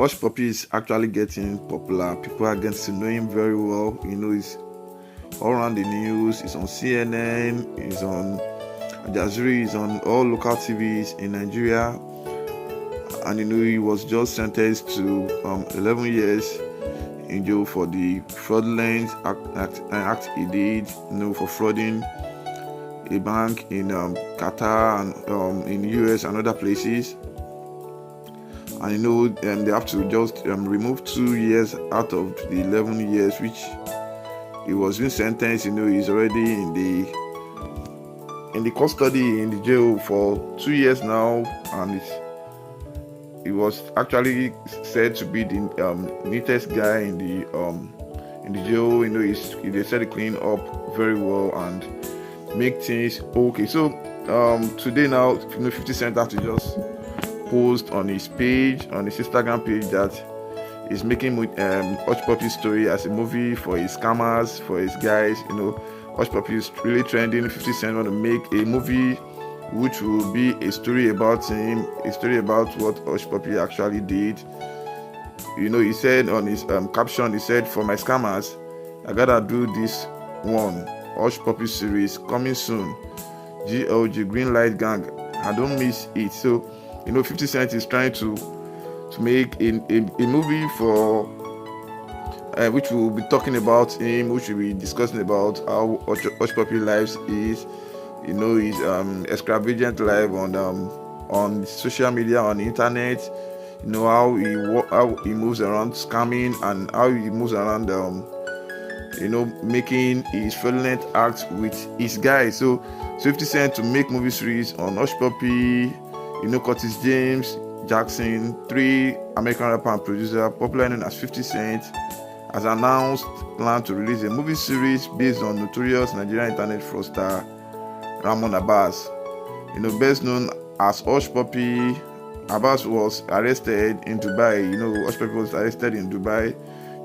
Hush Puppy is actually getting popular. People are getting to know him very well. He's all around the news. He's on CNN. He's on Al Jazeera. He's on all local TVs in Nigeria. And he was just sentenced to 11 years in jail for the fraudulent act he did, for frauding a bank in Qatar and in US and other places. And they have to just remove 2 years out of the 11 years which he was being sentenced. He's already in the custody in the jail for 2 years now, and he was actually said to be the neatest guy in the jail. They said he cleaned up very well and make things okay. So today now, 50 Cent had to just post on his Instagram page, that he's making Hush Puppy story as a movie for his scammers, for his guys. Hush Puppy is really trending. 50 Cent want to make a movie which will be a story about him, a story about what Hush Puppy actually did. He said on his caption, he said, "For my scammers, I gotta do this one Hush Puppy series coming soon. GLG, Green Light Gang. I don't miss it." So 50 Cent is trying to make a movie for which will be talking about him, which will be discussing about how Hush Puppy lives is, his extravagant life on social media, on the internet, how he moves around scamming, and how he moves around making his fraudulent acts with his guys. So 50 Cent to make movie series on Hush Puppy. Curtis James Jackson, 3 American rapper and producer, popularly known as 50 Cent, has announced plan to release a movie series based on notorious Nigerian internet fraudster Ramon Abbas. Best known as Hush Puppy. Abbas was arrested in Dubai. Hush Puppy was arrested in Dubai,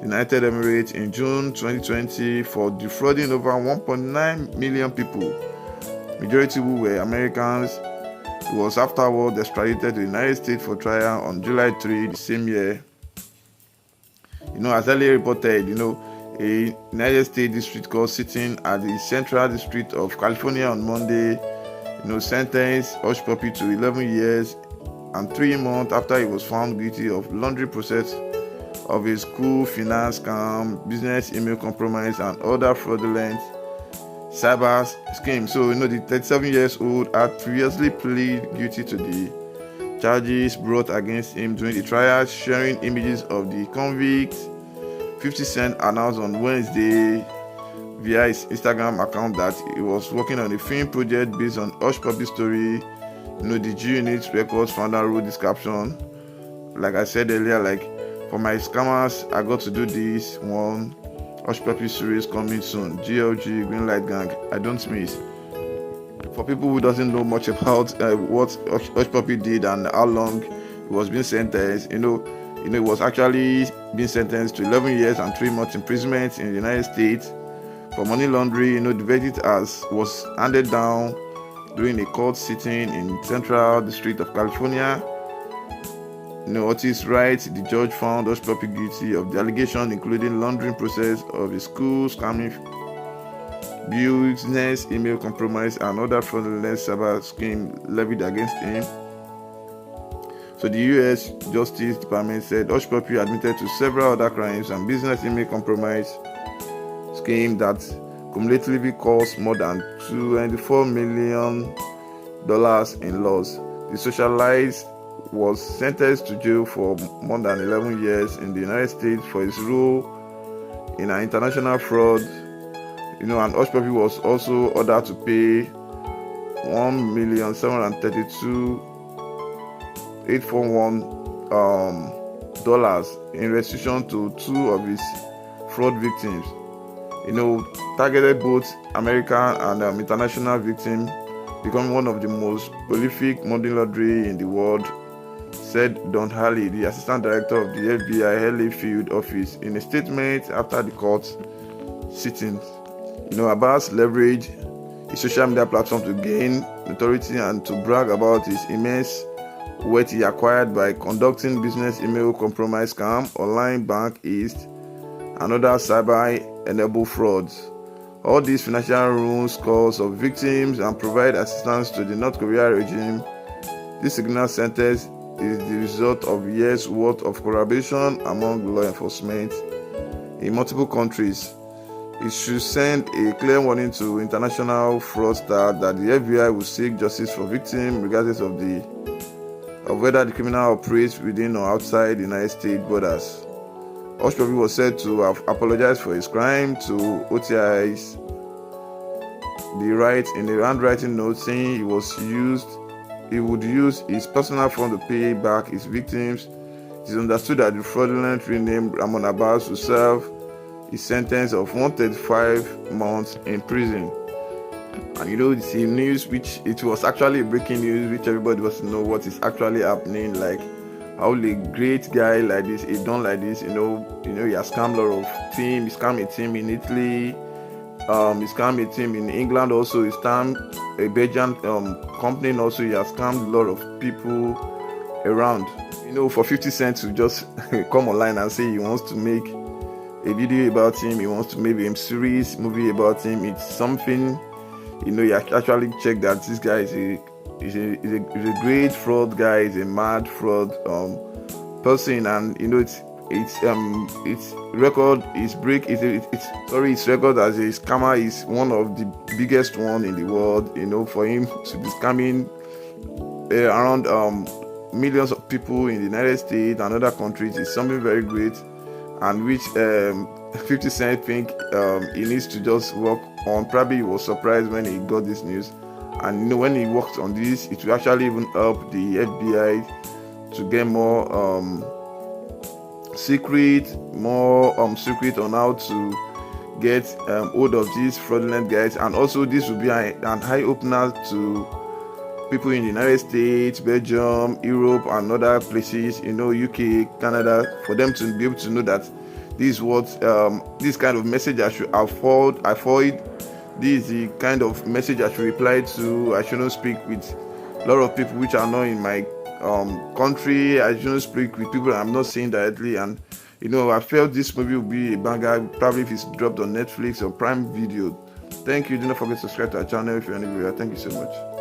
United Emirates, in June 2020 for defrauding over 1.9 million people, majority who were Americans. He was afterward extradited to the United States for trial on July 3 the same year. As earlier reported, a United States district court sitting at the Central District of California on Monday, sentenced Hush Puppy to 11 years and 3 months after he was found guilty of laundering process of a school finance scam, business email compromise, and other fraudulent cyber scheme. So the 37 years old had previously pleaded guilty to the charges brought against him during the trial, sharing images of the convict. 50 Cent announced on Wednesday via his Instagram account that he was working on a film project based on Hush Puppy story. The G-Unit Records founder wrote this caption, like I said earlier, "For my scammers, I got to do this one Hush Puppy series coming soon. GLG, Green Light Gang. I don't miss." For people who doesn't know much about what Hush Puppy did and how long he was being sentenced, he was actually being sentenced to 11 years and 3 months imprisonment in the United States for money laundering. The verdict was handed down during a court sitting in Central District of California. Otis writes, the judge found Hush Puppy guilty of the allegation, including laundering process of a school scamming, business email compromise, and other fraudulent cyber scheme levied against him. So the U.S. Justice Department said Hush Puppy admitted to several other crimes and business email compromise scheme that cumulatively caused more than $24 million in loss. The socialite was sentenced to jail for more than 11 years in the United States for his role in an international fraud. And Hush Puppy was also ordered to pay $1,732,841 in restitution to 2 of his fraud victims. Targeted both American and international victims, becoming one of the most prolific money launderers in the world, said Don Halley, the assistant director of the FBI LA field office, in a statement after the court sitting. Abbas leveraged his social media platform to gain notoriety and to brag about his immense wealth he acquired by conducting business email compromise scam, online bank heist, and other cyber-enabled frauds. All these financial ruins calls of victims and provide assistance to the North Korea regime. This signal sentence is the result of years' worth of collaboration among law enforcement in multiple countries. It should send a clear warning to international fraudsters that the FBI will seek justice for victims regardless of whether the criminal operates within or outside the United States borders. HUSHPUPPI was said to have apologized for his crime to OTIs. In the handwriting note saying he would use his personal fund to pay back his victims. It is understood that the fraudulent renamed Ramon Abbas will serve his sentence of 135 months in prison. And it's a news which it was actually breaking news, which everybody wants to know what is actually happening, like how a great guy like this, he done like this, he has scammed a lot of team. He scammed a team in Italy, he scammed a team in England also, he scammed a Belgian company, and also he has scammed a lot of people around. For 50 cents to just come online and say he wants to make a video about him, he wants to make a series movie about him, it's something, you actually check that this guy is a great fraud guy, he's a mad fraud person, and its record is his record as a scammer is one of the biggest one in the world. For him to be scamming around millions of people in the United States and other countries is something very great, and which 50 Cent think he needs to just work on. Probably he was surprised when he got this news, and when he worked on this, it will actually even help the FBI to get more secret on how to get hold of these fraudulent guys. And also this will be an eye opener to people in the United States, Belgium, Europe, and other places, UK, Canada, for them to be able to know that this is what this kind of message I should avoid. This is the kind of message I should reply to. I shouldn't speak with a lot of people which are not in my country. I shouldn't speak with people I'm not seeing directly. And I felt this movie will be a banger, probably if it's dropped on Netflix or Prime Video. Thank you. Do not forget to subscribe to our channel if you're any viewer. Thank you so much.